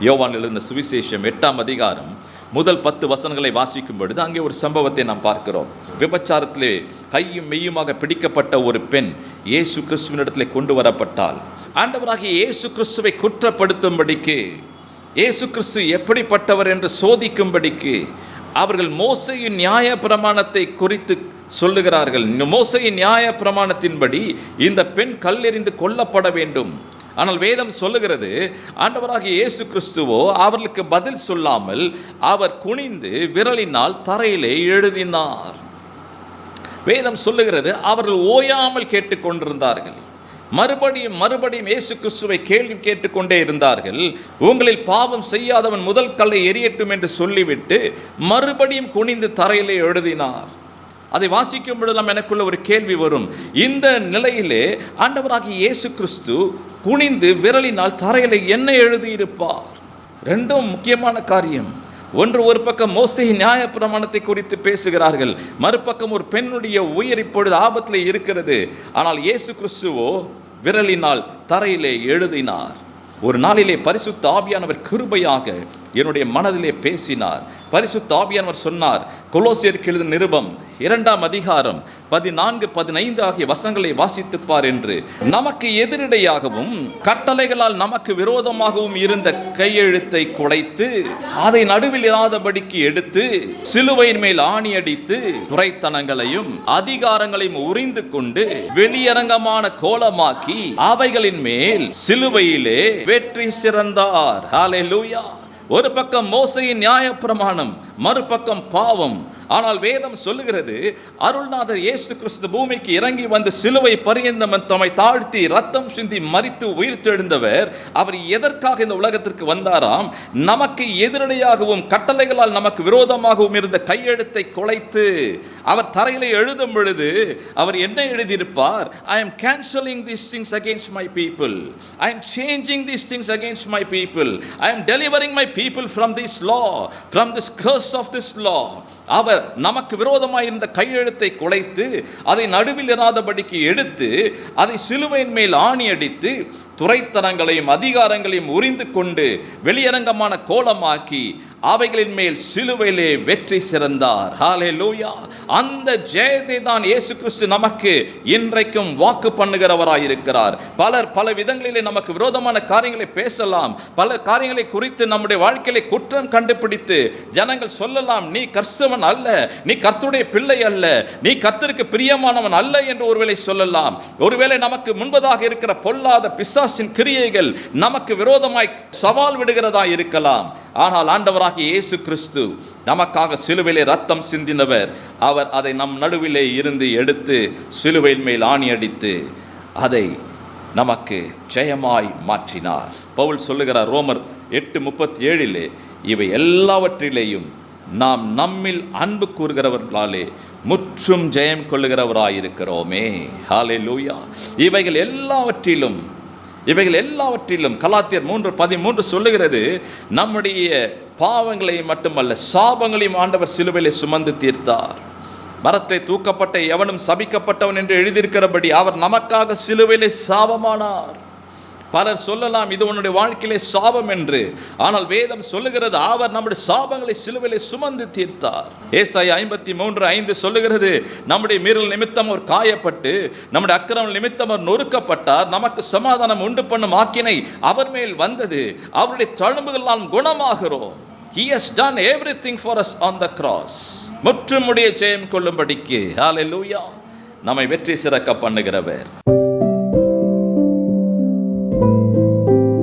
யோவான் எழுதின சுவிசேஷம் 8ஆம் அதிகாரம் முதல் 10 வசனங்களை வாசிக்கும் பொழுது அங்கே ஒரு சம்பவத்தை நாம் பார்க்கிறோம். விபச்சாரத்திலே கையும் மெய்யுமாக பிடிக்கப்பட்ட ஒரு பெண் இயேசு கிறிஸ்துவினிடத்திலே கொண்டு வரப்பட்டால், ஆண்டவராகிய இயேசு கிறிஸ்துவை குற்றப்படுத்தும்படிக்கு, இயேசு கிறிஸ்து எப்படிப்பட்டவர் என்று சோதிக்கும்படிக்கு அவர்கள் மோசேயின் நியாய பிரமாணத்தை குறித்து சொல்லுகிறார்கள். மோசேயின் நியாய பிரமாணத்தின்படி இந்த பெண் கல்லெறிந்து கொல்லப்பட வேண்டும். ஆனால் வேதம் சொல்லுகிறது, ஆண்டவராகிய இயேசு கிறிஸ்துவோ அவர்களுக்கு பதில் சொல்லாமல் அவர் குனிந்து விரலினால் தரையிலே எழுதினார். வேதம் சொல்லுகிறது, அவர்கள் ஓயாமல் கேட்டுக்கொண்டிருந்தார்கள். மறுபடியும் இயேசு கிறிஸ்துவை கேள்வி கேட்டுக்கொண்டே இருந்தார்கள். உங்களில் பாவம் செய்யாதவன் முதல் கல்லை எறியட்டும் என்று சொல்லிவிட்டு மறுபடியும் குனிந்து தரையிலே எழுதினார். அதை வாசிக்கும் பொழுது எனக்குள்ள ஒரு கேள்வி வரும். இந்த நிலையிலே ஆண்டவராகிய இயேசு கிறிஸ்து குனிந்து விரலினால் தரையிலே என்ன எழுதியிருப்பார்? ரெண்டும் முக்கியமான காரியம். ஒன்று, ஒரு பக்கம் மோசேயின் நியாய பிரமாணத்தை குறித்து பேசுகிறார்கள், மறுபக்கம் ஒரு பெண்ணுடைய உயிர் இப்பொழுது ஆபத்தில் இருக்கிறது. ஆனால் இயேசு கிறிஸ்துவோ விரலினால் தரையிலே எழுதினார். ஒரு நாளிலே பரிசுத்த ஆவியானவர் கிருபையாக என்னுடைய மனதிலே பேசினார். பரிசுத்த ஆவியானவர் சொன்னார், கொலோசியருக்கு எழுதின நிருபம் 2ஆம் அதிகாரம் 14-15 ஆகிய வசனங்களை வாசித்துப்பார் என்று. நமக்கு எதிரடையாகவும் கட்டளைகளால் நமக்கு விரோதமாகவும் இருந்த கையெழுத்தை குலைத்து அதை நடுவில் இராதபடிக்கு எடுத்து சிலுவையின் மேல் ஆணி அடித்து துரைத்தனங்களையும் அதிகாரங்களையும் உரிந்து கொண்டு வெளியரங்கமான கோலமாக்கி அவைகளின் மேல் சிலுவையிலே வெற்றி சிறந்தார். ஹல்லேலூயா. ஒரு பக்கம் மோசேயின் நியாய பிரமாணம், மறுபக்கம் பாவம். ஆனால் வேதம் சொல்லுகிறது, அருள்நாதர் இயேசு கிறிஸ்து பூமிக்கு இறங்கி வந்து சிலுவை பரியந்தம் தம்மை தாழ்த்தி ரத்தம் சிந்தி மரித்து உயிர்த்தெழுந்தவர். அவர் எதற்காக இந்த உலகத்திற்கு வந்தாராம்? நமக்கு எதிரடையாகவும் கட்டளைகளால் நமக்கு விரோதமாகவும் இருந்த கையெழுத்தை குலைத்து அவர் தரையிலே எழுதும் பொழுது அவர் என்ன எழுதியிருப்பார்? I am cancelling these things against my people. I am changing these things against my people. I am delivering my people from this law, from this curse of this law. அவர் நமக்கு விரோதமாய் இருந்த கையெழுத்தை குலைத்து அதை நடுவில் இராதபடிக்கு எடுத்து அதை சிலுவையின் மேல் ஆணி அடித்து துரைத்தனங்களையும் அதிகாரங்களையும் உரிந்து கொண்டு வெளியரங்கமான கோலமாக்கி அவைகளின் மேல் சிலுவையிலே வெற்றி சிறந்தார். ஹல்லேலூயா. அந்த ஜெயத்தை தான் இயேசு கிறிஸ்து நமக்கு இன்றைக்கும் வாக்கு பண்ணுகிறவராயிருக்கிறார். பலர் பல விதங்களிலே நமக்கு விரோதமான காரியங்களை பேசலாம், பல காரியங்களை குறித்து நம்முடைய வாழ்க்கையிலே குற்றம் கண்டுபிடித்து ஜனங்கள் சொல்லலாம், நீ கிறிஸ்தவன் அல்ல, நீ கர்த்தருடைய பிள்ளை அல்ல, நீ கர்த்தருக்கு பிரியமானவன் அல்ல என்று ஒருவேளை சொல்லலாம். ஒருவேளை நமக்கு முன்பதாக இருக்கிற பொல்லாத பிசாசின் கிரியைகள் நமக்கு விரோதமாய் சவால் விடுகிறதா இருக்கலாம். ஆனால் ஆண்டவராகிய இயேசு கிறிஸ்து நமக்காக சிலுவையிலே ரத்தம் சிந்தினவர். அவர் அதை நம் நடுவிலே இருந்து எடுத்து சிலுவையின் மேல் ஆணி அடித்து அதை நமக்கு ஜெயமாய் மாற்றினார். பவுல் சொல்லுகிறார் ரோமர் 8:37, இவை எல்லாவற்றிலேயும் நாம் நம்மில் அன்பு கூறுகிறவர்களாலே முற்றும் ஜெயம் கொள்ளுகிறவராயிருக்கிறோமே. ஹல்லேலூயா. இவைகள் எல்லாவற்றிலும் கலாத்தியர் 3:13 சொல்லுகிறது, நம்முடைய பாவங்களை மட்டுமல்ல சாபங்களையும் ஆண்டவர் சிலுவையிலே சுமந்து தீர்த்தார். மரத்தை தூக்கப்பட்ட எவனும் சபிக்கப்பட்டவன் என்று எழுதியிருக்கிறபடி அவர் நமக்காக சிலுவையிலே சாபமானார். பலர் சொல்லலாம், இது உன்னுடைய வாழ்க்கையிலே சாபம் என்று. ஆனால் வேதம் சொல்லுகிறது, அவர் நம்முடைய சாபங்களை சிலுவையிலே சுமந்து தீர்த்தார். ஏசாயா 53:5 சொல்லுகிறது, நம்முடைய மீறல் நிமித்தம் அவர் காயப்பட்டு நம்முடைய அக்கிரம நிமித்தம் அவர் நொறுக்கப்பட்டார், நமக்கு சமாதானம் உண்டு பண்ணும் ஆக்கினை அவர் மேல் வந்தது, அவருடைய தழும்புகளால் குணமாகிறோம். He has done everything for us on the cross. முற்றுமுடிய ஜெயம் கொள்ளும்படிக்கு ஹல்லேலூயா நம்மை வெற்றி சிறக்க பண்ணுகிறவர்.